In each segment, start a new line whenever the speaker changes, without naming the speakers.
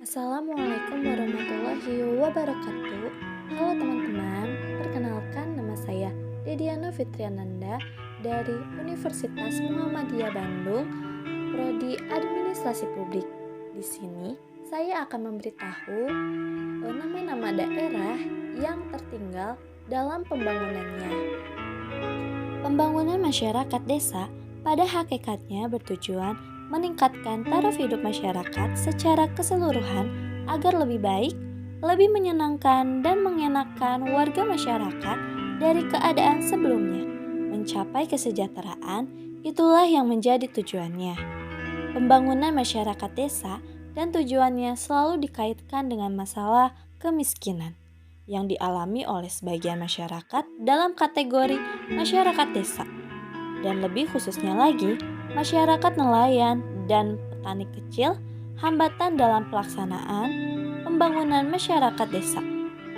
Assalamualaikum warahmatullahi wabarakatuh. Halo teman-teman, perkenalkan nama saya Dediana Fitriananda dari Universitas Muhammadiyah Bandung, Prodi Administrasi Publik. Di sini saya akan memberitahu nama-nama daerah yang tertinggal dalam pembangunannya. Pembangunan masyarakat desa pada hakikatnya bertujuan meningkatkan taraf hidup masyarakat secara keseluruhan agar lebih baik, lebih menyenangkan dan mengenakan warga masyarakat dari keadaan sebelumnya. Mencapai kesejahteraan, itulah yang menjadi tujuannya. Pembangunan masyarakat desa dan tujuannya selalu dikaitkan dengan masalah kemiskinan yang dialami oleh sebagian masyarakat dalam kategori masyarakat desa. Dan lebih khususnya lagi, masyarakat nelayan dan petani kecil hambatan dalam pelaksanaan pembangunan masyarakat desa.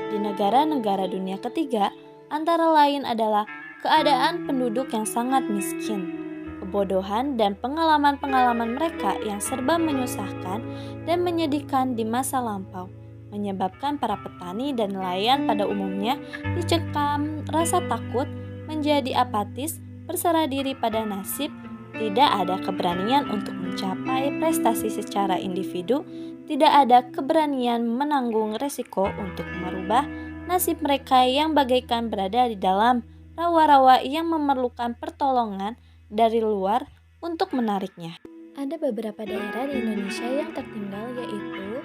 Di negara-negara dunia ketiga, antara lain adalah keadaan penduduk yang sangat miskin, kebodohan dan pengalaman-pengalaman mereka yang serba menyusahkan dan menyedihkan di masa lampau, menyebabkan para petani dan nelayan pada umumnya dicekam rasa takut, menjadi apatis, berserah diri pada nasib, tidak ada keberanian untuk mencapai prestasi secara individu, tidak ada keberanian menanggung resiko untuk merubah nasib mereka yang bagaikan berada di dalam rawa-rawa yang memerlukan pertolongan dari luar untuk menariknya. Ada beberapa daerah di Indonesia yang tertinggal yaitu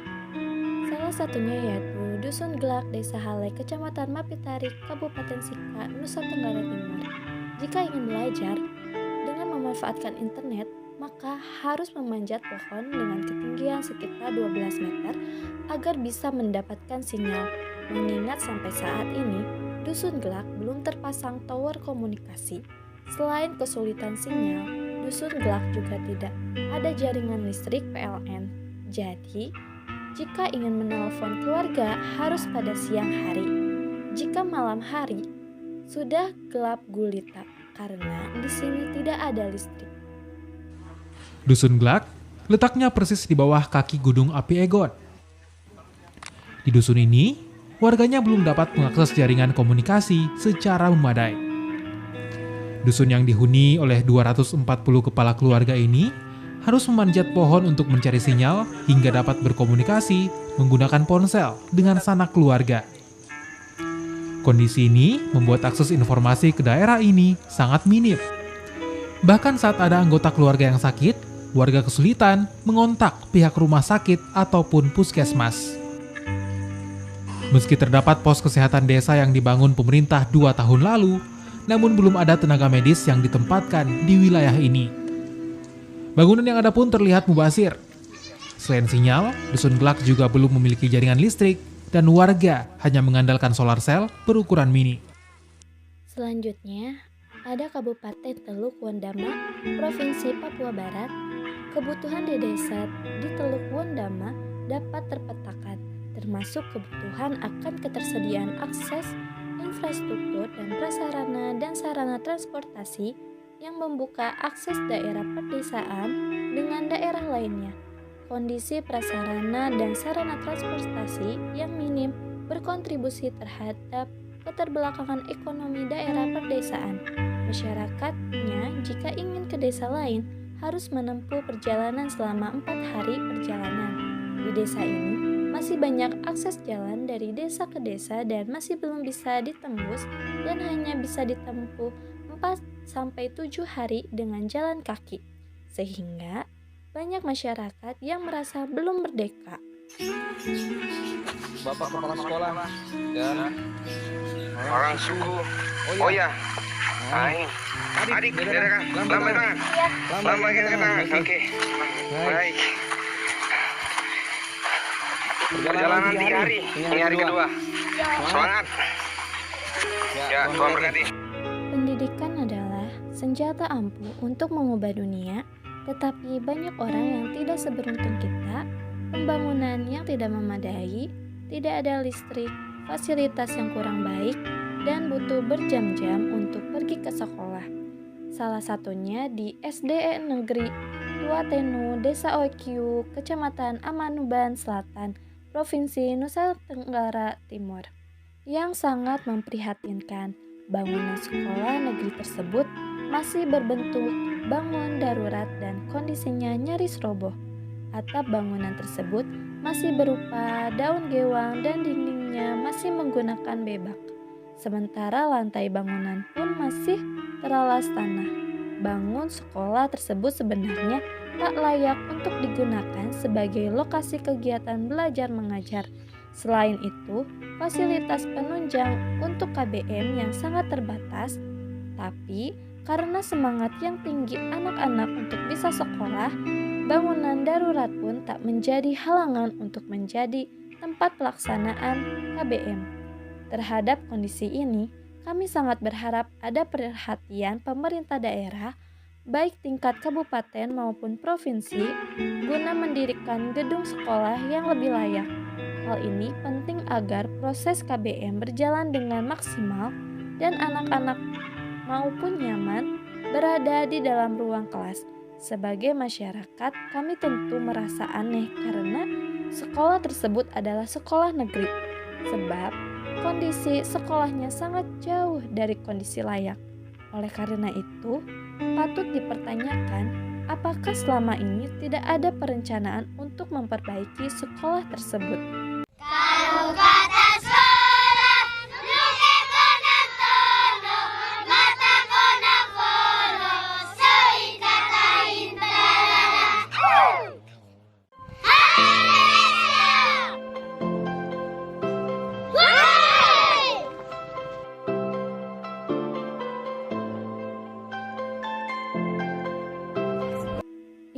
salah satunya yaitu Dusun Gelak, Desa Halai, Kecamatan Mapitari, Kabupaten Sika, Nusa Tenggara Timur. Jika ingin belajar dengan memanfaatkan internet, maka harus memanjat pohon dengan ketinggian sekitar 12 meter agar bisa mendapatkan sinyal. Mengingat sampai saat ini, Dusun Gelak belum terpasang tower komunikasi. Selain kesulitan sinyal, Dusun Gelak juga tidak ada jaringan listrik PLN. Jadi, jika ingin menelpon keluarga harus pada siang hari. Jika malam hari, sudah gelap gulita karena di sini tidak ada listrik.
Dusun Glak letaknya persis di bawah kaki Gunung Api Egon. Di dusun ini, warganya belum dapat mengakses jaringan komunikasi secara memadai. Dusun yang dihuni oleh 240 kepala keluarga ini harus memanjat pohon untuk mencari sinyal hingga dapat berkomunikasi menggunakan ponsel dengan sanak keluarga. Kondisi ini membuat akses informasi ke daerah ini sangat minim. Bahkan saat ada anggota keluarga yang sakit, warga kesulitan mengontak pihak rumah sakit ataupun puskesmas. Meski terdapat pos kesehatan desa yang dibangun pemerintah 2 tahun lalu, namun belum ada tenaga medis yang ditempatkan di wilayah ini. Bangunan yang ada pun terlihat mubazir. Selain sinyal, Dusun Glak juga belum memiliki jaringan listrik dan warga hanya mengandalkan solar cell berukuran mini.
Selanjutnya, ada Kabupaten Teluk Wondama, Provinsi Papua Barat. Kebutuhan di desa di Teluk Wondama dapat terpetakan, termasuk kebutuhan akan ketersediaan akses, infrastruktur dan prasarana dan sarana transportasi yang membuka akses daerah perdesaan dengan daerah lainnya. Kondisi prasarana dan sarana transportasi yang minim berkontribusi terhadap keterbelakangan ekonomi daerah perdesaan. Masyarakatnya jika ingin ke desa lain harus menempuh perjalanan selama 4 hari perjalanan. Di desa ini masih banyak akses jalan dari desa ke desa dan masih belum bisa ditembus dan hanya bisa ditempuh 4-7 hari dengan jalan kaki. Sehingga banyak masyarakat yang merasa belum merdeka.
Bapak kepala sekolah dan
orang suku.
oh ya,
Aing. Adik, berekan. Lambai tangan. Lambai tangan. Oke. Baik. Perjalanan 3 hari. Ini hari kedua. Semangat. Ya, Tuhan berkati.
Pendidikan adalah senjata ampuh untuk mengubah dunia, tetapi banyak orang yang tidak seberuntung kita, pembangunan yang tidak memadai, tidak ada listrik, fasilitas yang kurang baik, dan butuh berjam-jam untuk pergi ke sekolah. Salah satunya di SDN Negeri Tuatenu, Desa Oikiu, Kecamatan Amanuban Selatan, Provinsi Nusa Tenggara Timur. Yang sangat memprihatinkan, bangunan sekolah negeri tersebut masih berbentuk bangun darurat dan kondisinya nyaris roboh. Atap bangunan tersebut masih berupa daun gewang dan dindingnya masih menggunakan bebak. Sementara lantai bangunan pun masih teralas tanah. Bangun sekolah tersebut sebenarnya tak layak untuk digunakan sebagai lokasi kegiatan belajar mengajar. Selain itu, fasilitas penunjang untuk KBM yang sangat terbatas, tapi karena semangat yang tinggi anak-anak untuk bisa sekolah, bangunan darurat pun tak menjadi halangan untuk menjadi tempat pelaksanaan KBM. Terhadap kondisi ini, kami sangat berharap ada perhatian pemerintah daerah, baik tingkat kabupaten maupun provinsi, guna mendirikan gedung sekolah yang lebih layak. Hal ini penting agar proses KBM berjalan dengan maksimal dan anak-anak maupun nyaman berada di dalam ruang kelas. Sebagai masyarakat, kami tentu merasa aneh karena sekolah tersebut adalah sekolah negeri, sebab kondisi sekolahnya sangat jauh dari kondisi layak. Oleh karena itu, patut dipertanyakan apakah selama ini tidak ada perencanaan untuk memperbaiki sekolah tersebut.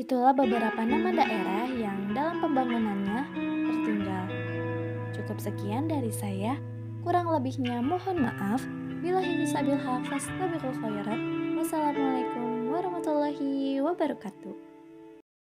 Itulah beberapa nama daerah yang dalam pembangunannya tertinggal. Cukup sekian dari saya, kurang lebihnya mohon maaf. Billahi bisabil haq fastabiqul khairat. Wassalamualaikum warahmatullahi wabarakatuh.